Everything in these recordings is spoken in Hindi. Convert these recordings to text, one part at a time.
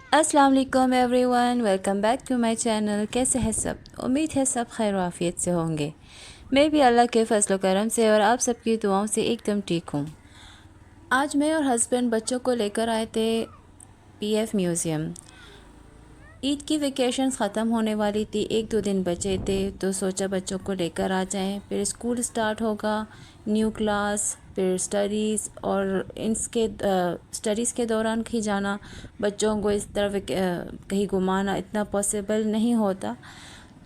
अस्सलाम वालेकुम everyone, welcome back to my channel. कैसे हैं सब? उम्मीद है सब खैर वाफियत से होंगे। मैं भी अल्लाह के फजल करम से और आप सबकी दुआओं से एकदम ठीक हूँ। आज मैं और हस्बैंड बच्चों को लेकर आए थे पीएफ म्यूज़ियम। ईद की वेकेशंस ख़त्म होने वाली थी, एक दो दिन बचे थे, तो सोचा बच्चों को लेकर आ जाएं। फिर स्कूल स्टार्ट होगा, न्यू क्लास, फिर स्टडीज़, और इसके स्टडीज़ के दौरान कहीं जाना, बच्चों को इस तरह कहीं घुमाना इतना पॉसिबल नहीं होता।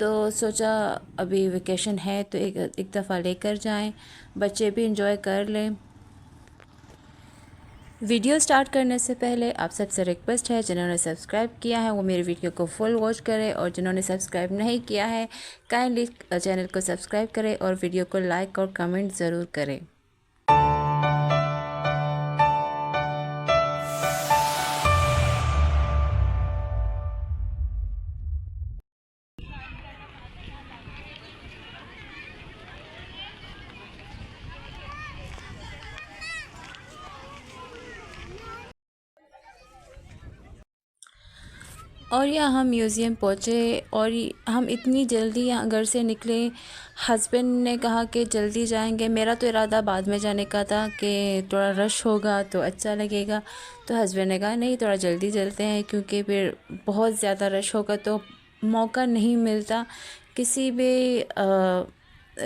तो सोचा अभी वेकेशन है तो एक दफ़ा लेकर जाएं, बच्चे भी इंजॉय कर लें। वीडियो स्टार्ट करने से पहले आप सबसे रिक्वेस्ट है, जिन्होंने सब्सक्राइब किया है वो मेरी वीडियो को फुल वॉच करें, और जिन्होंने सब्सक्राइब नहीं किया है काइंडली चैनल को सब्सक्राइब करें और वीडियो को लाइक और कमेंट ज़रूर करें। और यहाँ हम म्यूज़ियम पहुँचे, और हम इतनी जल्दी यहाँ घर से निकले। हस्बैंड ने कहा कि जल्दी जाएंगे, मेरा तो इरादा बाद में जाने का था कि थोड़ा रश होगा तो अच्छा लगेगा। तो हस्बैंड ने कहा नहीं, थोड़ा जल्दी चलते हैं, क्योंकि फिर बहुत ज़्यादा रश होगा तो मौका नहीं मिलता किसी भी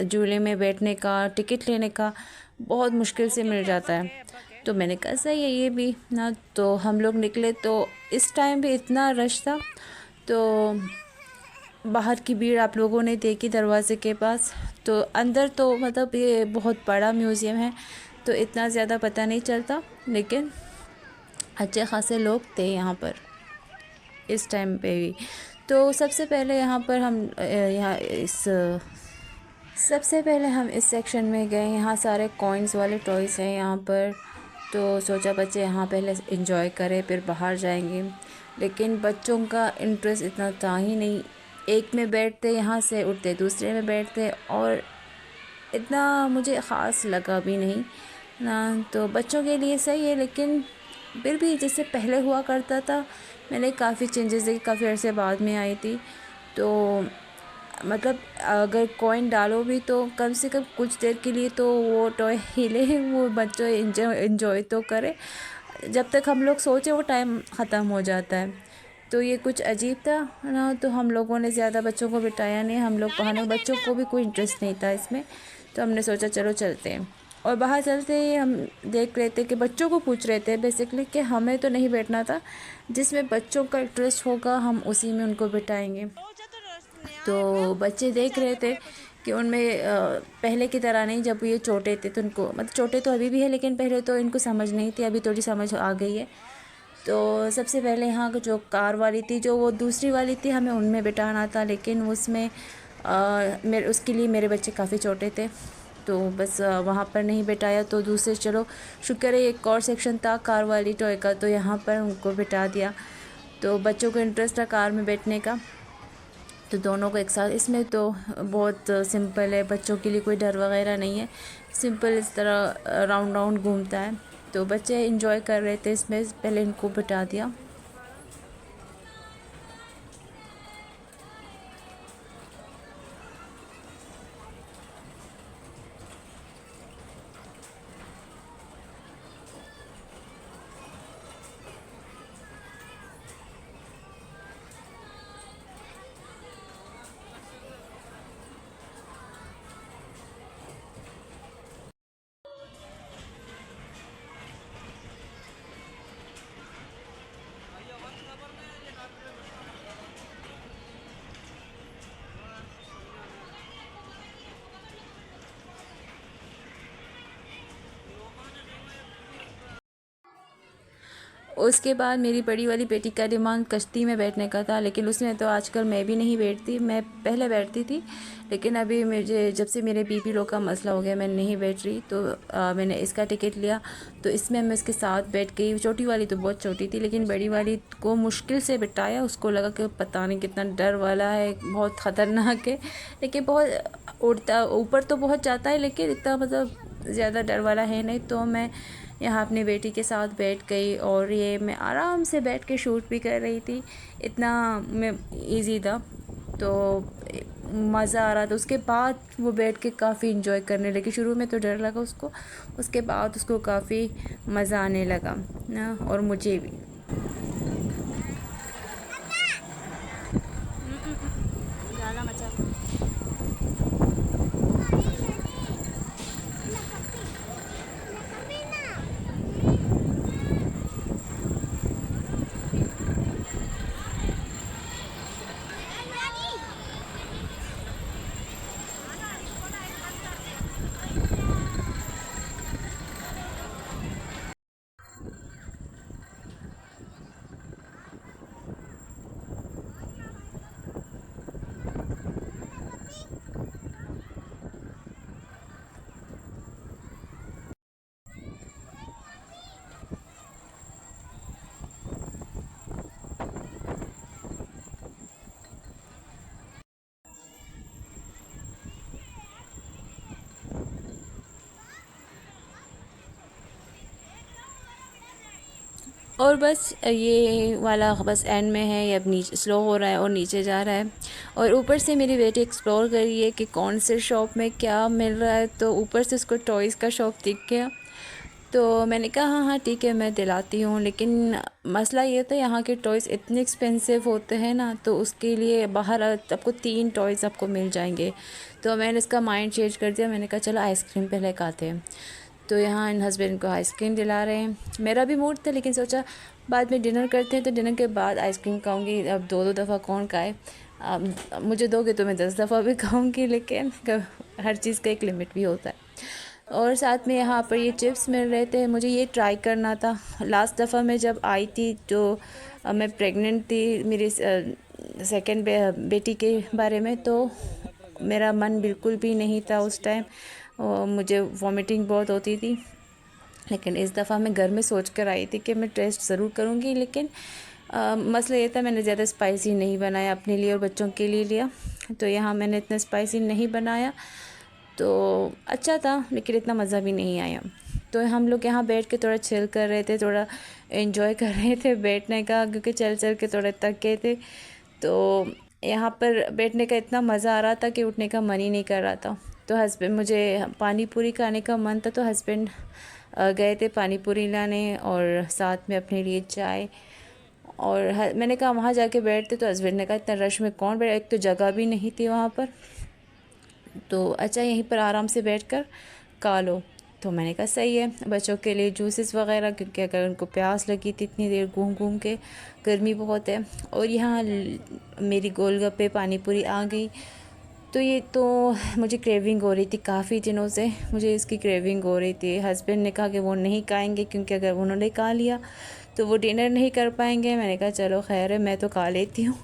झूले में बैठने का, टिकट लेने का बहुत मुश्किल से मिल जाता है। तो मैंने कहा सही है ये भी ना। तो हम लोग निकले तो इस टाइम भी इतना रश था, तो बाहर की भीड़ आप लोगों ने देखी दरवाज़े के पास। तो अंदर तो मतलब ये बहुत बड़ा म्यूज़ियम है तो इतना ज़्यादा पता नहीं चलता, लेकिन अच्छे खासे लोग थे यहाँ पर इस टाइम पे भी। तो सबसे पहले यहाँ पर हम यहाँ इस सबसे पहले हम इस सेक्शन में गए। यहाँ सारे कॉइन्स वाले टॉयज़ हैं यहाँ पर। तो सोचा बच्चे यहाँ पहले इंजॉय करें फिर बाहर जाएंगे, लेकिन बच्चों का इंटरेस्ट इतना था ही नहीं। एक में बैठते, यहाँ से उठते दूसरे में बैठते, और इतना मुझे ख़ास लगा भी नहीं ना। तो बच्चों के लिए सही है, लेकिन फिर भी जैसे पहले हुआ करता था, मैंने काफ़ी चेंजेस देखे, काफ़ी अर्से बाद में आई थी। तो मतलब अगर कॉइन डालो भी तो कम से कम कुछ देर के लिए तो वो टॉय हिले, वो बच्चों इंजॉय तो करे। जब तक हम लोग सोचे वो टाइम ख़त्म हो जाता है। तो ये कुछ अजीब था ना। तो हम लोगों ने ज़्यादा बच्चों को बिठाया नहीं, हम लोग बहाने, बच्चों को भी कोई इंटरेस्ट नहीं था इसमें। तो हमने सोचा चलो चलते हैं। और बाहर चलते ही हम देख रहे थे कि बच्चों को पूछ रहे थे बेसिकली कि हमें तो नहीं बैठना था, जिसमें बच्चों का इंटरेस्ट होगा हम उसी में उनको बिठाएंगे। तो बच्चे देख रहे थे कि उनमें पहले की तरह नहीं, जब ये छोटे थे तो उनको, मतलब छोटे तो अभी भी है लेकिन पहले तो इनको समझ नहीं थी, अभी थोड़ी समझ आ गई है। तो सबसे पहले यहाँ जो कार वाली थी, जो वो दूसरी वाली थी, हमें उनमें बिठाना था, लेकिन उसमें मेरे उसके लिए मेरे बच्चे काफ़ी छोटे थे, तो बस वहाँ पर नहीं बिठाया। तो दूसरे, चलो शुक्र है एक और सेक्शन था कार वाली टॉय का, तो यहाँ पर उनको बिठा दिया। तो बच्चों को इंटरेस्ट था कार में बैठने का, तो दोनों को एक साथ। इसमें तो बहुत सिंपल है, बच्चों के लिए कोई डर वगैरह नहीं है, सिंपल इस तरह राउंड राउंड घूमता है। तो बच्चे इंजॉय कर रहे थे इसमें, पहले इनको बिठा दिया। उसके बाद मेरी बड़ी वाली बेटी का डिमांड कश्ती में बैठने का था, लेकिन उसमें तो आजकल मैं भी नहीं बैठती। मैं पहले बैठती थी, लेकिन अभी मुझे जब से मेरे बीपी लो का मसला हो गया मैं नहीं बैठ रही। तो मैंने इसका टिकट लिया, तो इसमें मैं उसके साथ बैठ गई। छोटी वाली तो बहुत छोटी थी, लेकिन बड़ी वाली को मुश्किल से बिठाया। उसको लगा कि पता नहीं कितना डर वाला है, बहुत ख़तरनाक है, लेकिन बहुत उड़ता ऊपर तो बहुत जाता है, लेकिन इतना मतलब ज़्यादा डर वाला है नहीं। तो मैं यहाँ अपनी बेटी के साथ बैठ गई और ये मैं आराम से बैठ के शूट भी कर रही थी, इतना मैं ईज़ी था। तो मज़ा आ रहा था। उसके बाद वो बैठ के काफ़ी इंजॉय करने लगी। शुरू में तो डर लगा उसको, उसके बाद उसको काफ़ी मज़ा आने लगा ना, और मुझे भी। और बस ये वाला बस एंड में है, ये अब नीचे स्लो हो रहा है और नीचे जा रहा है। और ऊपर से मेरी बेटी एक्सप्लोर कर रही है कि कौन से शॉप में क्या मिल रहा है, तो ऊपर से उसको टॉयज़ का शॉप दिख गया। तो मैंने कहा हाँ हाँ ठीक है, मैं दिलाती हूँ। लेकिन मसला ये था, यहाँ के टॉयज़ इतने एक्सपेंसिव होते हैं ना, तो उसके लिए बाहर आपको 3 टॉयज़ आपको मिल जाएंगे। तो मैंने इसका माइंड चेंज कर दिया, मैंने कहा चलो आइसक्रीम पहले खाते हैं। तो यहाँ इन हस्बैंड को आइसक्रीम दिला रहे हैं। मेरा भी मूड था, लेकिन सोचा बाद में डिनर करते हैं, तो डिनर के बाद आइसक्रीम खाऊंगी। अब 2-2 दफ़ा कौन खाए। मुझे दोगे तो मैं 10 दफ़ा भी खाऊंगी, लेकिन हर चीज़ का एक लिमिट भी होता है। और साथ में यहाँ पर ये चिप्स मिल रहे थे, मुझे ये ट्राई करना था। लास्ट दफ़ा मैं जब आई थी तो मैं प्रेग्नेंट थी, मेरी सेकंड बेटी के बारे में, तो मेरा मन बिल्कुल भी नहीं था उस टाइम। मुझे वॉमिटिंग बहुत होती थी। लेकिन इस दफ़ा मैं घर में सोच कर आई थी कि मैं टेस्ट ज़रूर करूँगी। लेकिन मसला ये था, मैंने ज़्यादा स्पाइसी नहीं बनाया, अपने लिए और बच्चों के लिए लिया। तो यहाँ मैंने इतना स्पाइसी नहीं बनाया, तो अच्छा था, लेकिन इतना मज़ा भी नहीं आया। तो हम लोग यहाँ बैठ के थोड़ा चिल कर रहे थे, थोड़ा एंजॉय कर रहे थे बैठने का, क्योंकि चल चल के थोड़े थक गए थे। तो यहाँ पर बैठने का इतना मज़ा आ रहा था कि उठने का मन ही नहीं कर रहा था। तो हस्बैंड, मुझे पानी पूरी खाने का मन था, तो हस्बैंड गए थे पानी पूरी लाने और साथ में अपने लिए चाय। और मैंने कहा वहाँ जाके बैठते, तो हस्बैंड ने कहा इतना रश में कौन बैठे, एक तो जगह भी नहीं थी वहाँ पर। तो अच्छा यहीं पर आराम से बैठकर खा लो। तो मैंने कहा सही है, बच्चों के लिए जूसेस वगैरह, क्योंकि अगर उनको प्यास लगी थी इतनी देर घूम घूम के, गर्मी बहुत है। और यहाँ मेरी गोलगप्पे पानी पूरी आ गई। तो ये तो मुझे क्रेविंग हो रही थी, काफ़ी दिनों से मुझे इसकी क्रेविंग हो रही थी। हस्बैंड ने कहा कि वो नहीं खाएंगे, क्योंकि अगर उन्होंने खा लिया तो वो डिनर नहीं कर पाएंगे। मैंने कहा चलो खैर है, मैं तो खा लेती हूँ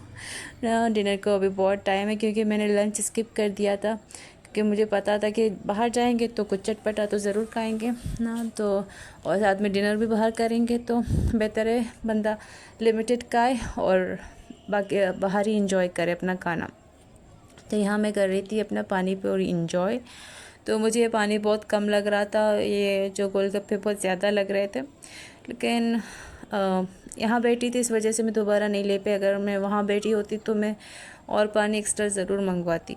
ना। डिनर को अभी बहुत टाइम है, क्योंकि मैंने लंच स्किप कर दिया था, क्योंकि मुझे पता था कि बाहर जाएंगे तो कुछ चटपटा तो ज़रूर खाएंगे ना। तो और साथ में डिनर भी बाहर करेंगे, तो बेहतर है बंदा लिमिटेड खाए और बाकी बाहर ही इंजॉय करे अपना खाना। तो यहाँ मैं कर रही थी अपना पानी पूरी इंजॉय। तो मुझे ये पानी बहुत कम लग रहा था, ये जो गोलगप्पे बहुत ज़्यादा लग रहे थे। लेकिन यहाँ बैठी थी, इस वजह से मैं दोबारा नहीं ले पाई। अगर मैं वहाँ बैठी होती तो मैं और पानी एक्स्ट्रा ज़रूर मंगवाती।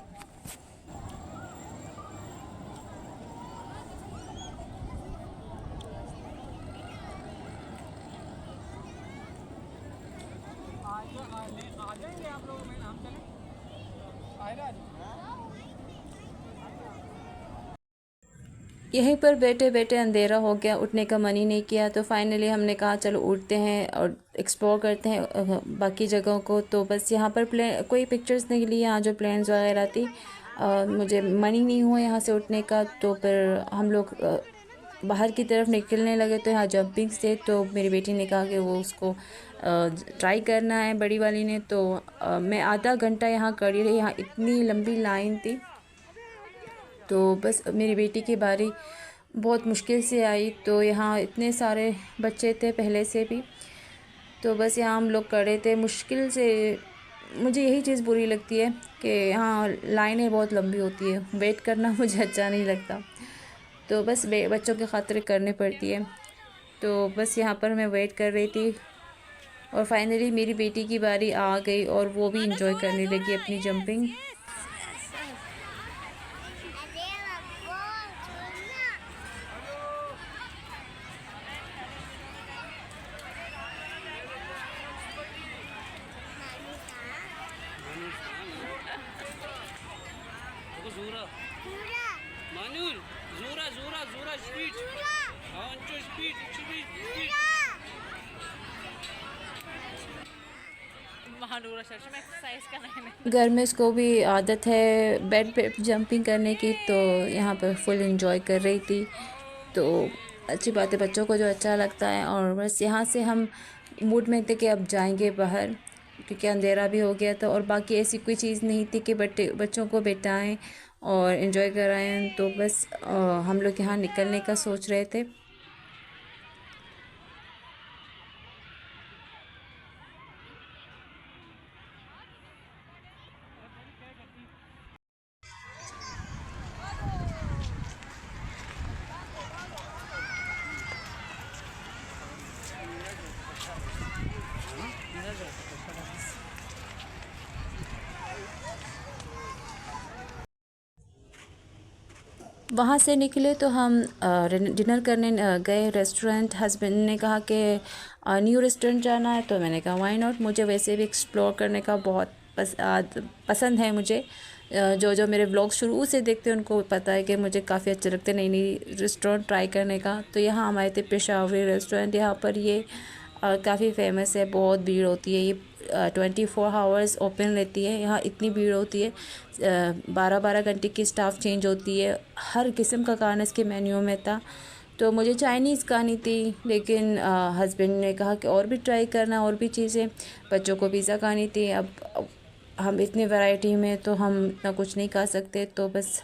यहीं पर बैठे बैठे अंधेरा हो गया, उठने का मन ही नहीं किया। तो फाइनली हमने कहा चलो उठते हैं और एक्सप्लोर करते हैं बाकी जगहों को। तो बस यहाँ पर कोई पिक्चर्स नहीं ली, यहाँ जो प्लेन्स वगैरह थी। मुझे मन ही नहीं हुआ यहाँ से उठने का। तो फिर हम लोग बाहर की तरफ निकलने लगे, तो यहाँ जंपिंग थे। तो मेरी बेटी ने कहा कि वो उसको ट्राई करना है, बड़ी वाली ने। तो मैं आधा घंटा यहाँ खड़ी रही, यहाँ इतनी लंबी लाइन थी। तो बस मेरी बेटी की बारी बहुत मुश्किल से आई। तो यहाँ इतने सारे बच्चे थे पहले से भी, तो बस यहाँ हम लोग खड़े थे मुश्किल से। मुझे यही चीज़ बुरी लगती है कि यहाँ लाइनें बहुत लंबी होती है, वेट करना मुझे अच्छा नहीं लगता। तो बस बच्चों की खातिर करनी पड़ती है। तो बस यहाँ पर मैं वेट कर रही थी और फाइनली मेरी बेटी की बारी आ गई और वो भी इंजॉय करने लगी अपनी जंपिंग। घर में इसको भी आदत है बेड पे जंपिंग करने की, तो यहाँ पर फुल एंजॉय कर रही थी। तो अच्छी बात है, बच्चों को जो अच्छा लगता है। और बस यहाँ से हम मूड में थे कि अब जाएंगे बाहर, क्योंकि अंधेरा भी हो गया था और बाकी ऐसी कोई चीज़ नहीं थी कि बच्चों को बिठाएं और इन्जॉय कराएं। तो बस हम लोग यहाँ निकलने का सोच रहे थे। वहाँ से निकले तो हम डिनर करने गए रेस्टोरेंट। हस्बैंड ने कहा कि न्यू रेस्टोरेंट जाना है, तो मैंने कहा व्हाई नॉट। मुझे वैसे भी एक्सप्लोर करने का बहुत पसंद है। मुझे जो मेरे व्लॉग्स शुरू से देखते हैं उनको पता है कि मुझे काफ़ी अच्छे लगते हैं नई नई रेस्टोरेंट ट्राई करने का। तो यहाँ हम आए थे पेशावरी रेस्टोरेंट। यहाँ पर ये काफ़ी फेमस है, बहुत भीड़ होती है। ये 24 आवर्स ओपन रहती है। यहाँ इतनी भीड़ होती है, 12-12 घंटे की स्टाफ चेंज होती है। हर किस्म का खाना इसके मेन्यू में था। तो मुझे चाइनीज़ खानी थी, लेकिन हस्बैंड ने कहा कि और भी ट्राई करना, और भी चीज़ें। बच्चों को पिज़्ज़ा खानी थी। अब हम इतनी वैरायटी में तो हम इतना कुछ नहीं खा सकते, तो बस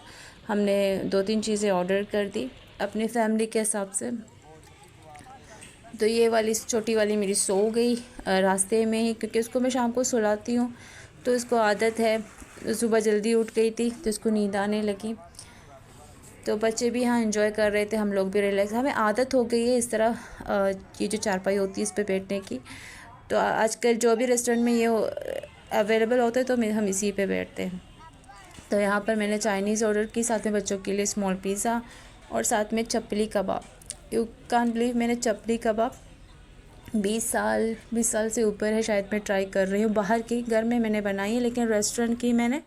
हमने 2-3 चीज़ें ऑर्डर कर दी अपनी फैमिली के हिसाब से। तो ये वाली छोटी वाली मेरी सो गई रास्ते में ही, क्योंकि उसको मैं शाम को सुलाती हूँ, तो इसको आदत है। सुबह जल्दी उठ गई थी तो इसको नींद आने लगी। तो बच्चे भी यहाँ एंजॉय कर रहे थे, हम लोग भी रिलैक्स। हमें आदत हो गई है इस तरह ये जो चारपाई होती है इस पे बैठने की। तो आजकल जो भी रेस्टोरेंट में ये अवेलेबल होता है तो हम इसी पे बैठते हैं। तो यहाँ पर मैंने चाइनीज़ ऑर्डर की, साथ में बच्चों के लिए स्मॉल पिज़्ज़ा और साथ में चपली कबाब। यू कांट बिलीव, मैंने चपली कबाब 20 साल से ऊपर है शायद मैं ट्राई कर रही हूँ। बाहर की घर में मैंने बनाई है, लेकिन रेस्टोरेंट की मैंने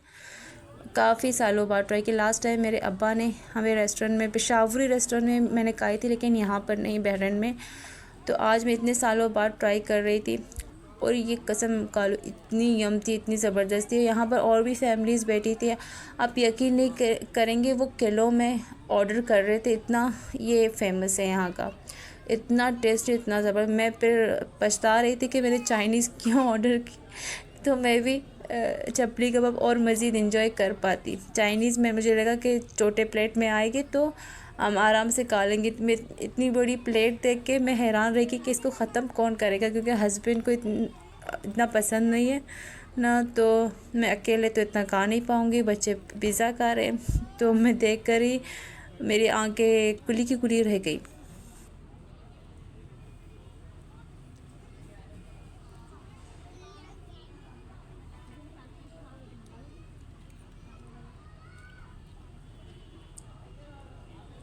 काफ़ी सालों बाद ट्राई की। लास्ट टाइम मेरे अब्बा ने हमें रेस्टोरेंट में, पेशावरी रेस्टोरेंट में मैंने खाई थी, लेकिन यहाँ पर नहीं, बहरन में। तो आज मैं इतने सालों बाद ट्राई कर रही थी और ये कसम खा लो इतनी यम थी, इतनी ज़बरदस्त थी। यहाँ पर और भी फैमिलीज़ बैठी थी, आप यकीन नहीं करेंगे, वो किलो में ऑर्डर कर रहे थे। इतना ये फेमस है यहाँ का, इतना टेस्टी, इतना ज़बरदस्त। मैं फिर पछता रही थी कि मैंने चाइनीज़ क्यों ऑर्डर की, तो मैं भी चपली कबाब और मज़ीद इंजॉय कर पाती। चाइनीज़ में मुझे लगा कि छोटे प्लेट में आएगी तो हम आराम से खा लेंगे। मैं इतनी बड़ी प्लेट देख के मैं हैरान रही कि इसको ख़त्म कौन करेगा, क्योंकि हस्बैंड को इतना पसंद नहीं है ना, तो मैं अकेले तो इतना खा नहीं पाऊँगी। बच्चे पिज़्ज़ा खा रहे हैं, तो मैं देख कर ही मेरी आंखें खुली की खुली रह गई।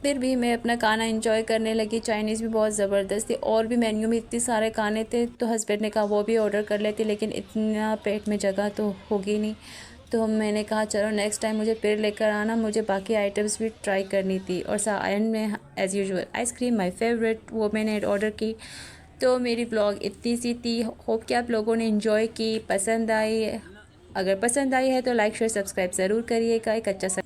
फिर भी मैं अपना खाना इंजॉय करने लगी। चाइनीज़ भी बहुत ज़बरदस्त थी, और भी मेन्यू में इतने सारे खाने थे, तो हस्बैंड ने कहा वो भी ऑर्डर कर लेती, लेकिन इतना पेट में जगह तो होगी नहीं। तो मैंने कहा चलो नेक्स्ट टाइम मुझे फिर लेकर आना, मुझे बाकी आइटम्स भी ट्राई करनी थी। और एंड में as usual ice cream my favourite, वो मैंने ऑर्डर की। तो मेरी व्लॉग इतनी सी थी। होप कि आप लोगों ने इन्जॉय की, पसंद आई। अगर पसंद आई है तो लाइक शेयर सब्सक्राइब ज़रूर करिएगा। एक अच्छा सा